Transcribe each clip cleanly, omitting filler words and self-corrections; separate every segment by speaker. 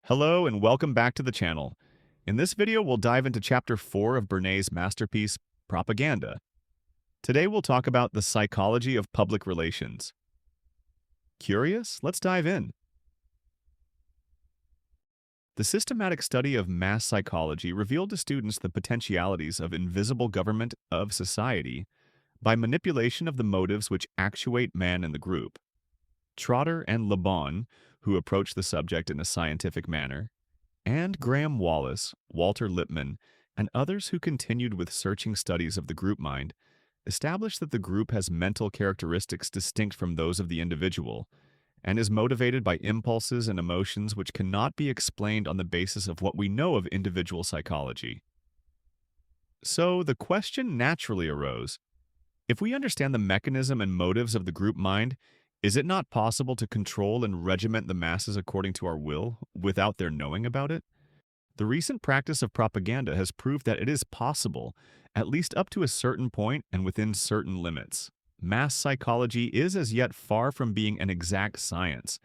Speaker 1: Hello and welcome back to the channel. In this video, we'll dive into Chapter 4 of Bernays' masterpiece, Propaganda. Today, we'll talk about the psychology of public relations. Curious? Let's dive in. The systematic study of mass psychology revealed to students the potentialities of invisible government of society by manipulation of the motives which actuate man in the group. Trotter and Le Bon, who approached the subject in a scientific manner, and Graham Wallace, Walter Lippmann, and others who continued with searching studies of the group mind, established that the group has mental characteristics distinct from those of the individual, and is motivated by impulses and emotions which cannot be explained on the basis of what we know of individual psychology. So the question naturally arose, if we understand the mechanism and motives of the group mind, is it not possible to control and regiment the masses according to our will, without their knowing about it? The recent practice of propaganda has proved that it is possible, at least up to a certain point and within certain limits. Mass psychology is as yet far from being an exact science,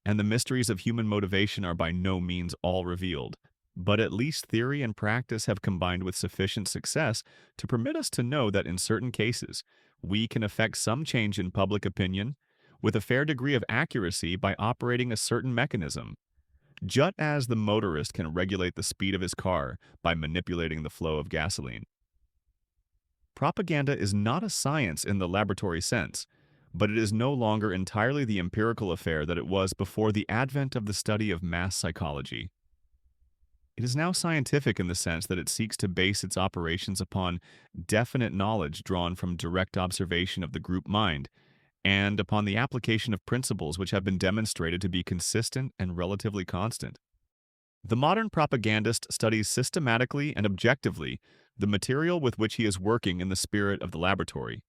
Speaker 1: and the mysteries of human motivation are by no means all revealed. But at least theory and practice have combined with sufficient success to permit us to know that in certain cases, we can affect some change in public opinion with a fair degree of accuracy by operating a certain mechanism, just as the motorist can regulate the speed of his car by manipulating the flow of gasoline. Propaganda is not a science in the laboratory sense, but it is no longer entirely the empirical affair that it was before the advent of the study of mass psychology. It is now scientific in the sense that it seeks to base its operations upon definite knowledge drawn from direct observation of the group mind, and upon the application of principles which have been demonstrated to be consistent and relatively constant. The modern propagandist studies systematically and objectively the material with which he is working in the spirit of the laboratory.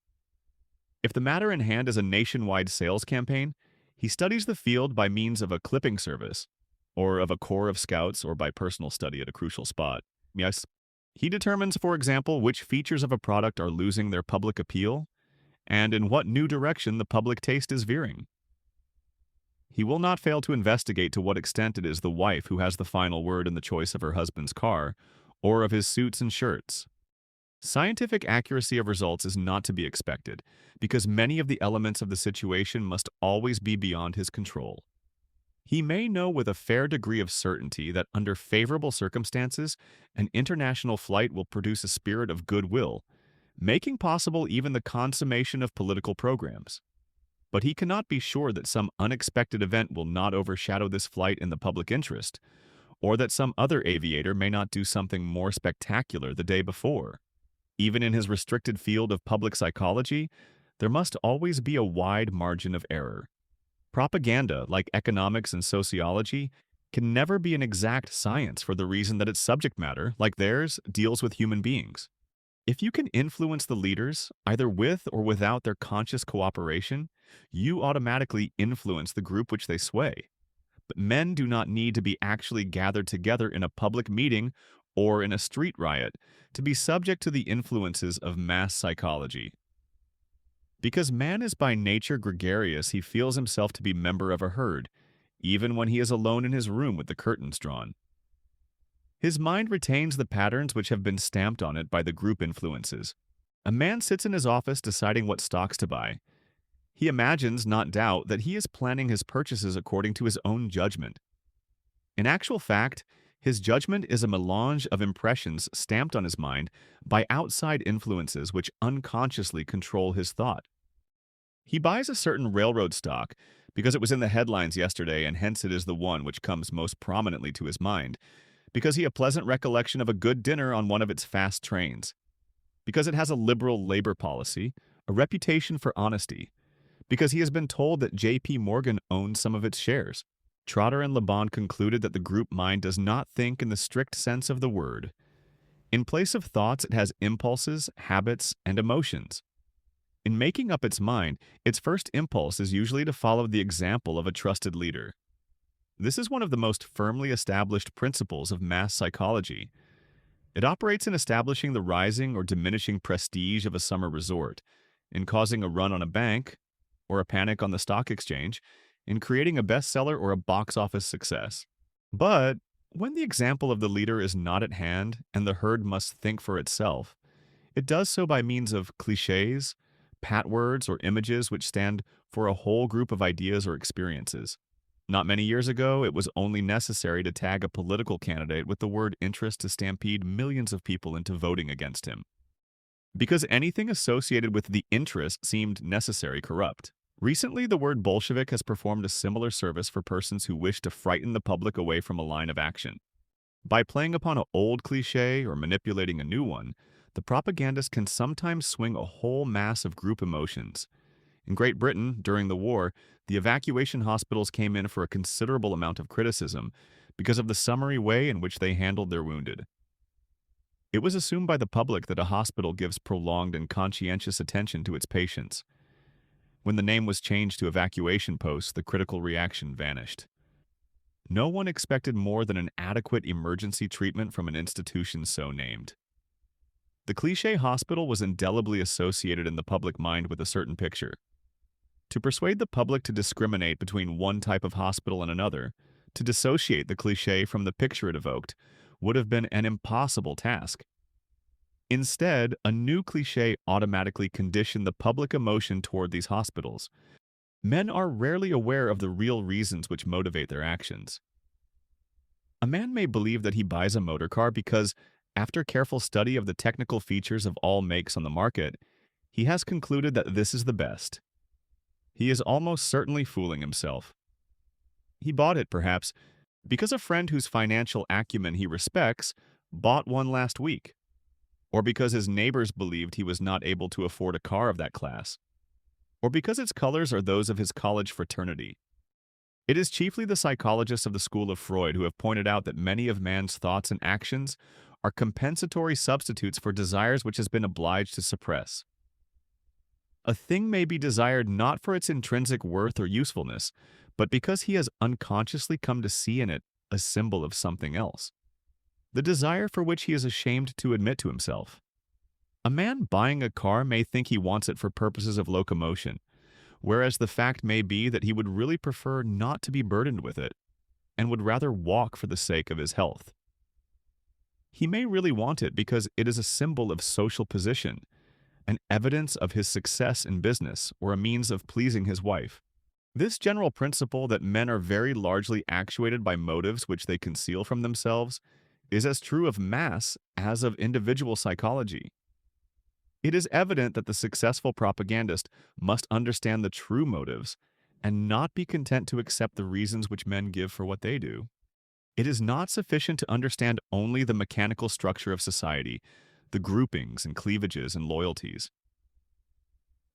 Speaker 1: If the matter in hand is a nationwide sales campaign, he studies the field by means of a clipping service, or of a corps of scouts, or by personal study at a crucial spot. Yes, he determines, for example, which features of a product are losing their public appeal, and in what new direction the public taste is veering. He will not fail to investigate to what extent it is the wife who has the final word in the choice of her husband's car, or of his suits and shirts. Scientific accuracy of results is not to be expected, because many of the elements of the situation must always be beyond his control. He may know with a fair degree of certainty that under favorable circumstances, an international flight will produce a spirit of goodwill, making possible even the consummation of political programs. But he cannot be sure that some unexpected event will not overshadow this flight in the public interest, or that some other aviator may not do something more spectacular the day before. Even in his restricted field of public psychology, there must always be a wide margin of error. Propaganda, like economics and sociology, can never be an exact science for the reason that its subject matter, like theirs, deals with human beings. If you can influence the leaders, either with or without their conscious cooperation, you automatically influence the group which they sway. But men do not need to be actually gathered together in a public meeting or in a street riot to be subject to the influences of mass psychology. Because man is by nature gregarious, he feels himself to be member of a herd, even when he is alone in his room with the curtains drawn. His mind retains the patterns which have been stamped on it by the group influences. A man sits in his office deciding what stocks to buy. He imagines, not doubt, that he is planning his purchases according to his own judgment. In actual fact, his judgment is a melange of impressions stamped on his mind by outside influences which unconsciously control his thought. He buys a certain railroad stock because it was in the headlines yesterday, and hence it is the one which comes most prominently to his mind, because he has a pleasant recollection of a good dinner on one of its fast trains, because it has a liberal labor policy, a reputation for honesty, because he has been told that J.P. Morgan owns some of its shares. Trotter and Le Bon concluded that the group mind does not think in the strict sense of the word. In place of thoughts, it has impulses, habits, and emotions. In making up its mind, its first impulse is usually to follow the example of a trusted leader. This is one of the most firmly established principles of mass psychology. It operates in establishing the rising or diminishing prestige of a summer resort, in causing a run on a bank, or a panic on the stock exchange, in creating a bestseller or a box office success. But when the example of the leader is not at hand and the herd must think for itself, it does so by means of clichés, pat words, or images which stand for a whole group of ideas or experiences. Not many years ago, it was only necessary to tag a political candidate with the word interest to stampede millions of people into voting against him. Because anything associated with the interest seemed necessary corrupt. Recently, the word Bolshevik has performed a similar service for persons who wish to frighten the public away from a line of action. By playing upon an old cliché or manipulating a new one, the propagandist can sometimes swing a whole mass of group emotions. In Great Britain, during the war, the evacuation hospitals came in for a considerable amount of criticism because of the summary way in which they handled their wounded. It was assumed by the public that a hospital gives prolonged and conscientious attention to its patients. When the name was changed to evacuation posts, the critical reaction vanished. No one expected more than an adequate emergency treatment from an institution so named. The cliché hospital was indelibly associated in the public mind with a certain picture. To persuade the public to discriminate between one type of hospital and another, to dissociate the cliché from the picture it evoked, would have been an impossible task. Instead, a new cliché automatically conditioned the public emotion toward these hospitals. Men are rarely aware of the real reasons which motivate their actions. A man may believe that he buys a motor car because, after careful study of the technical features of all makes on the market, he has concluded that this is the best. He is almost certainly fooling himself. He bought it, perhaps, because a friend whose financial acumen he respects bought one last week, or because his neighbors believed he was not able to afford a car of that class, or because its colors are those of his college fraternity. It is chiefly the psychologists of the school of Freud who have pointed out that many of man's thoughts and actions are compensatory substitutes for desires which has been obliged to suppress. A thing may be desired not for its intrinsic worth or usefulness, but because he has unconsciously come to see in it a symbol of something else, the desire for which he is ashamed to admit to himself. A man buying a car may think he wants it for purposes of locomotion, whereas the fact may be that he would really prefer not to be burdened with it, and would rather walk for the sake of his health. He may really want it because it is a symbol of social position, an evidence of his success in business, or a means of pleasing his wife. This general principle that men are very largely actuated by motives which they conceal from themselves is as true of mass as of individual psychology. It is evident that the successful propagandist must understand the true motives and not be content to accept the reasons which men give for what they do. It is not sufficient to understand only the mechanical structure of society, the groupings and cleavages and loyalties.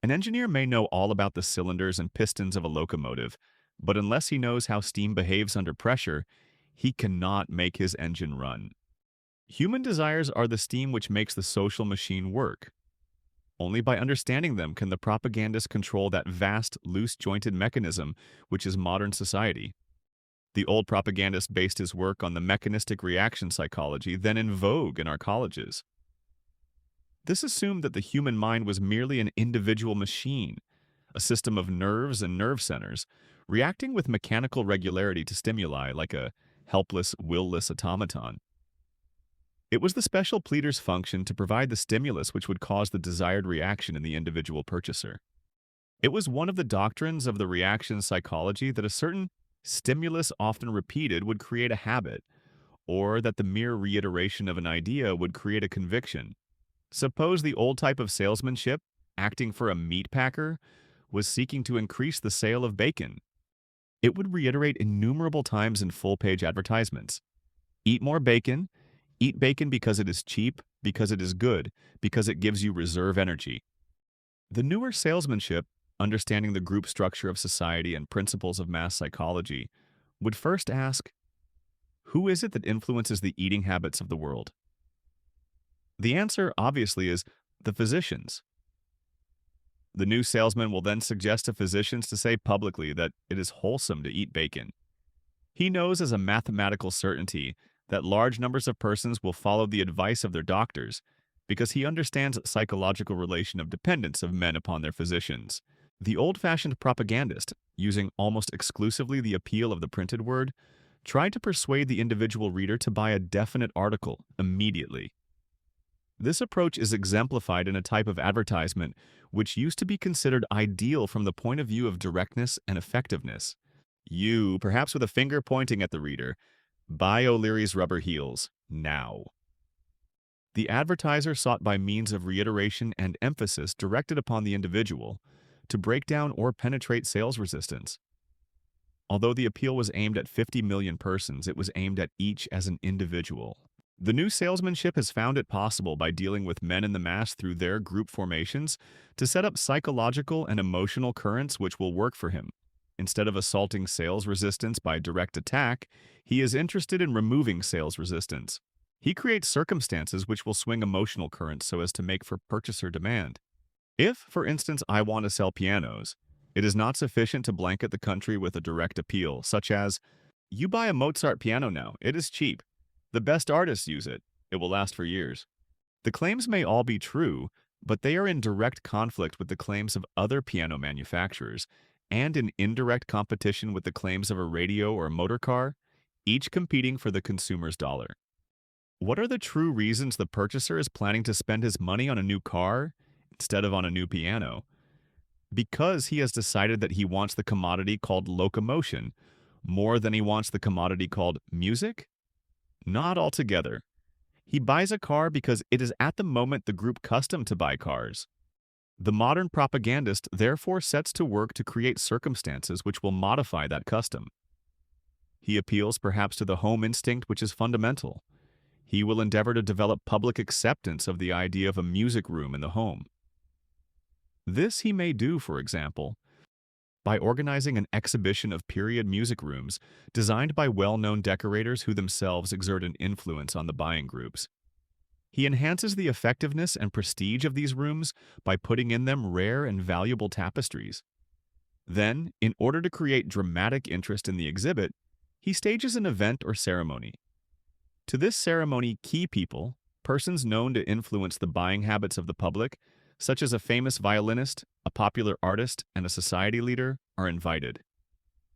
Speaker 1: An engineer may know all about the cylinders and pistons of a locomotive, but unless he knows how steam behaves under pressure, he cannot make his engine run. Human desires are the steam which makes the social machine work. Only by understanding them can the propagandist control that vast, loose-jointed mechanism which is modern society. The old propagandist based his work on the mechanistic reaction psychology then in vogue in our colleges. This assumed that the human mind was merely an individual machine, a system of nerves and nerve centers, reacting with mechanical regularity to stimuli like a helpless, will-less automaton. It was the special pleader's function to provide the stimulus which would cause the desired reaction in the individual purchaser. It was one of the doctrines of the reaction psychology that a certain stimulus often repeated would create a habit, or that the mere reiteration of an idea would create a conviction. Suppose the old type of salesmanship, acting for a meat packer, was seeking to increase the sale of bacon. It would reiterate innumerable times in full-page advertisements. Eat more bacon. Eat bacon because it is cheap, because it is good, because it gives you reserve energy. The newer salesmanship, understanding the group structure of society and principles of mass psychology, would first ask, who is it that influences the eating habits of the world? The answer, obviously, is the physicians. The new salesman will then suggest to physicians to say publicly that it is wholesome to eat bacon. He knows as a mathematical certainty that large numbers of persons will follow the advice of their doctors because he understands the psychological relation of dependence of men upon their physicians. The old-fashioned propagandist, using almost exclusively the appeal of the printed word, Try to persuade the individual reader to buy a definite article immediately. This approach is exemplified in a type of advertisement which used to be considered ideal from the point of view of directness and effectiveness. You, perhaps with a finger pointing at the reader, buy O'Leary's rubber heels, now. The advertiser sought by means of reiteration and emphasis directed upon the individual to break down or penetrate sales resistance. Although the appeal was aimed at 50 million persons, it was aimed at each as an individual. The new salesmanship has found it possible by dealing with men in the mass through their group formations to set up psychological and emotional currents which will work for him. Instead of assaulting sales resistance by direct attack, he is interested in removing sales resistance. He creates circumstances which will swing emotional currents so as to make for purchaser demand. If, for instance, I want to sell pianos, it is not sufficient to blanket the country with a direct appeal, such as, "You buy a Mozart piano now, it is cheap. The best artists use it. It will last for years." The claims may all be true, but they are in direct conflict with the claims of other piano manufacturers and in indirect competition with the claims of a radio or a motor car, each competing for the consumer's dollar. What are the true reasons the purchaser is planning to spend his money on a new car instead of on a new piano? Because he has decided that he wants the commodity called locomotion more than he wants the commodity called music? Not altogether. He buys a car because it is at the moment the group custom to buy cars. The modern propagandist therefore sets to work to create circumstances which will modify that custom. He appeals perhaps to the home instinct which is fundamental. He will endeavor to develop public acceptance of the idea of a music room in the home. This he may do, for example, by organizing an exhibition of period music rooms designed by well-known decorators who themselves exert an influence on the buying groups. He enhances the effectiveness and prestige of these rooms by putting in them rare and valuable tapestries. Then, in order to create dramatic interest in the exhibit, he stages an event or ceremony. To this ceremony, key people, persons known to influence the buying habits of the public, such as a famous violinist, a popular artist, and a society leader, are invited.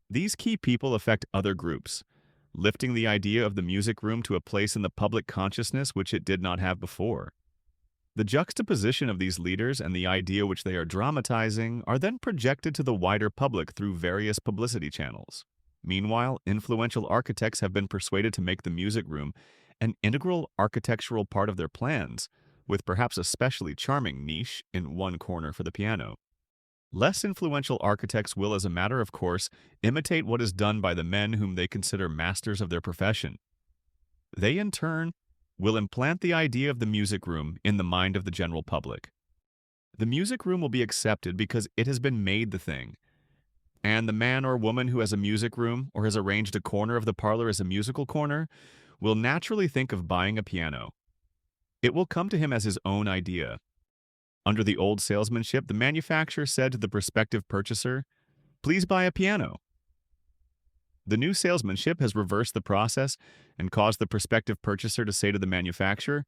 Speaker 1: These key people affect other groups, lifting the idea of the music room to a place in the public consciousness which it did not have before. The juxtaposition of these leaders and the idea which they are dramatizing are then projected to the wider public through various publicity channels. Meanwhile, influential architects have been persuaded to make the music room an integral architectural part of their plans, with perhaps a specially charming niche in one corner for the piano. Less influential architects will, as a matter of course, imitate what is done by the men whom they consider masters of their profession. They, in turn, will implant the idea of the music room in the mind of the general public. The music room will be accepted because it has been made the thing, and the man or woman who has a music room or has arranged a corner of the parlor as a musical corner will naturally think of buying a piano. It will come to him as his own idea. Under the old salesmanship, the manufacturer said to the prospective purchaser, "Please buy a piano." The new salesmanship has reversed the process and caused the prospective purchaser to say to the manufacturer,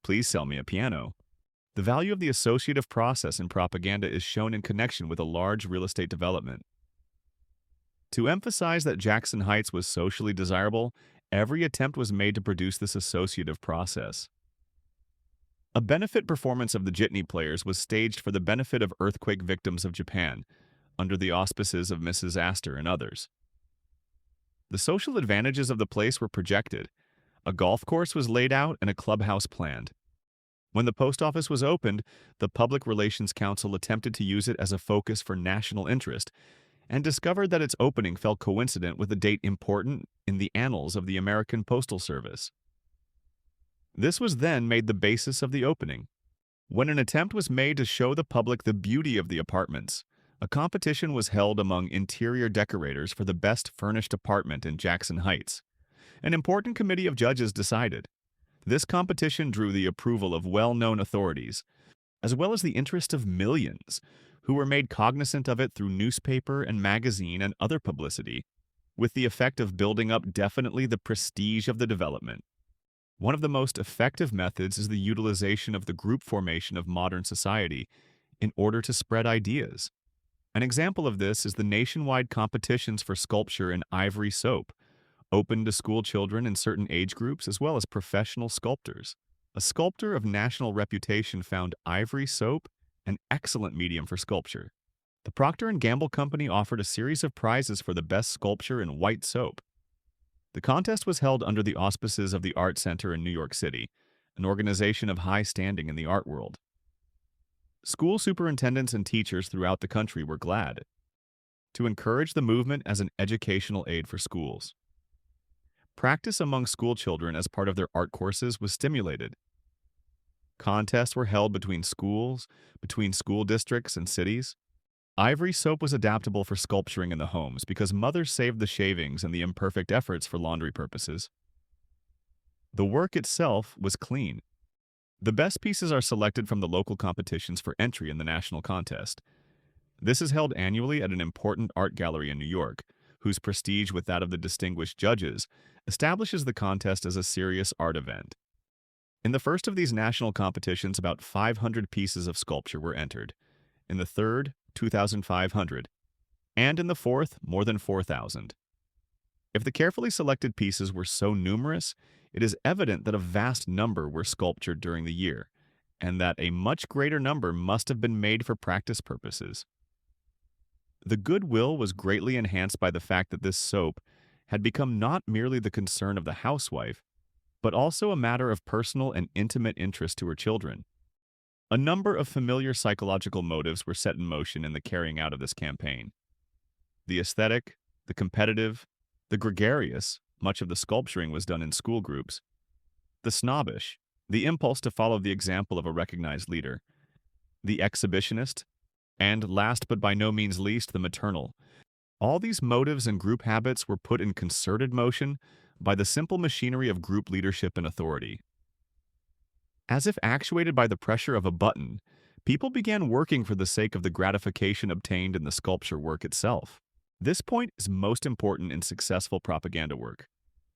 Speaker 1: "Please sell me a piano." The value of the associative process in propaganda is shown in connection with a large real estate development. To emphasize that Jackson Heights was socially desirable, every attempt was made to produce this associative process. A benefit performance of the jitney players was staged for the benefit of earthquake victims of Japan, under the auspices of Mrs. Astor and others. The social advantages of the place were projected. A golf course was laid out and a clubhouse planned. When the post office was opened, the Public Relations Council attempted to use it as a focus for national interest and discovered that its opening fell coincident with a date important in the annals of the American Postal Service. This was then made the basis of the opening. When an attempt was made to show the public the beauty of the apartments, a competition was held among interior decorators for the best furnished apartment in Jackson Heights. An important committee of judges decided. This competition drew the approval of well-known authorities, as well as the interest of millions, who were made cognizant of it through newspaper and magazine and other publicity, with the effect of building up definitely the prestige of the development. One of the most effective methods is the utilization of the group formation of modern society in order to spread ideas. An example of this is the nationwide competitions for sculpture in ivory soap, open to school children in certain age groups as well as professional sculptors. A sculptor of national reputation found ivory soap an excellent medium for sculpture. The Procter & Gamble company offered a series of prizes for the best sculpture in white soap. The contest was held under the auspices of the Art Center in New York City, an organization of high standing in the art world. School superintendents and teachers throughout the country were glad to encourage the movement as an educational aid for schools. Practice among school children as part of their art courses was stimulated. Contests were held between schools, between school districts and cities. Ivory soap was adaptable for sculpturing in the homes because mothers saved the shavings and the imperfect efforts for laundry purposes. The work itself was clean. The best pieces are selected from the local competitions for entry in the national contest. This is held annually at an important art gallery in New York, whose prestige with that of the distinguished judges establishes the contest as a serious art event. In the first of these national competitions, about 500 pieces of sculpture were entered. In the third, 2,500, and in the fourth, more than 4,000. If the carefully selected pieces were so numerous, it is evident that a vast number were sculptured during the year, and that a much greater number must have been made for practice purposes. The goodwill was greatly enhanced by the fact that this soap had become not merely the concern of the housewife, but also a matter of personal and intimate interest to her children. A number of familiar psychological motives were set in motion in the carrying out of this campaign. The aesthetic, the competitive, the gregarious, much of the sculpturing was done in school groups. The snobbish, the impulse to follow the example of a recognized leader. The exhibitionist, and last but by no means least, the maternal. All these motives and group habits were put in concerted motion by the simple machinery of group leadership and authority. As if actuated by the pressure of a button, people began working for the sake of the gratification obtained in the sculpture work itself. This point is most important in successful propaganda work.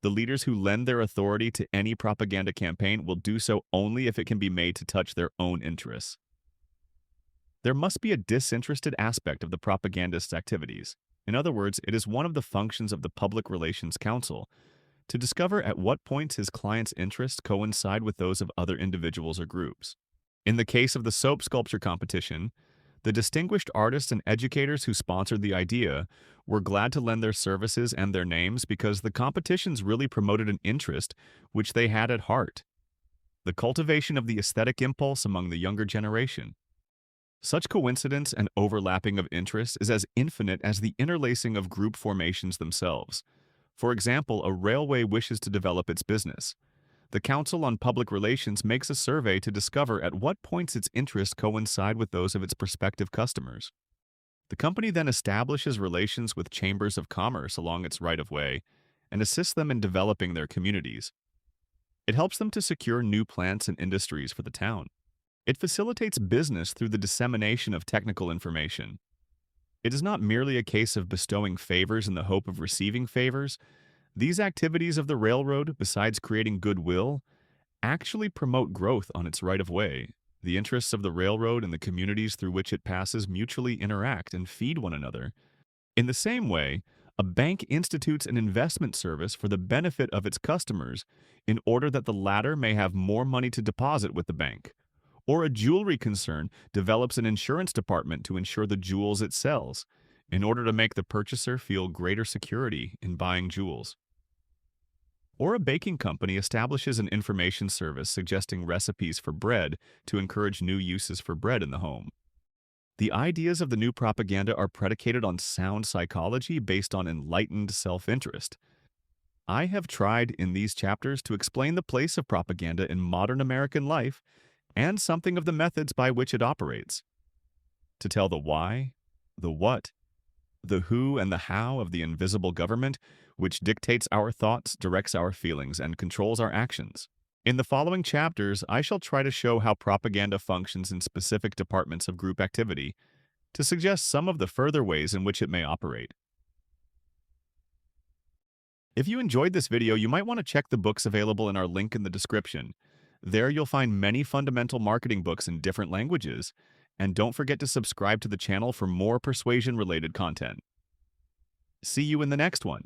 Speaker 1: The leaders who lend their authority to any propaganda campaign will do so only if it can be made to touch their own interests. There must be a disinterested aspect of the propagandist's activities. In other words, it is one of the functions of the Public Relations Counsel to discover at what points his client's interests coincide with those of other individuals or groups. In the case of the soap sculpture competition, the distinguished artists and educators who sponsored the idea were glad to lend their services and their names because the competitions really promoted an interest which they had at heart: the cultivation of the aesthetic impulse among the younger generation. Such coincidence and overlapping of interests is as infinite as the interlacing of group formations themselves. For example, a railway wishes to develop its business. The Council on Public Relations makes a survey to discover at what points its interests coincide with those of its prospective customers. The company then establishes relations with chambers of commerce along its right-of-way and assists them in developing their communities. It helps them to secure new plants and industries for the town. It facilitates business through the dissemination of technical information. It is not merely a case of bestowing favors in the hope of receiving favors. These activities of the railroad, besides creating goodwill, actually promote growth on its right-of-way. The interests of the railroad and the communities through which it passes mutually interact and feed one another. In the same way, a bank institutes an investment service for the benefit of its customers in order that the latter may have more money to deposit with the bank. Or a jewelry concern develops an insurance department to insure the jewels it sells, in order to make the purchaser feel greater security in buying jewels. Or a baking company establishes an information service suggesting recipes for bread to encourage new uses for bread in the home. The ideas of the new propaganda are predicated on sound psychology based on enlightened self-interest. I have tried in these chapters to explain the place of propaganda in modern American life and something of the methods by which it operates. To tell the why, the what, the who and the how of the invisible government, which dictates our thoughts, directs our feelings, and controls our actions. In the following chapters, I shall try to show how propaganda functions in specific departments of group activity, to suggest some of the further ways in which it may operate. If you enjoyed this video, you might want to check the books available in our link in the description. There you'll find many fundamental marketing books in different languages, and don't forget to subscribe to the channel for more persuasion-related content. See you in the next one.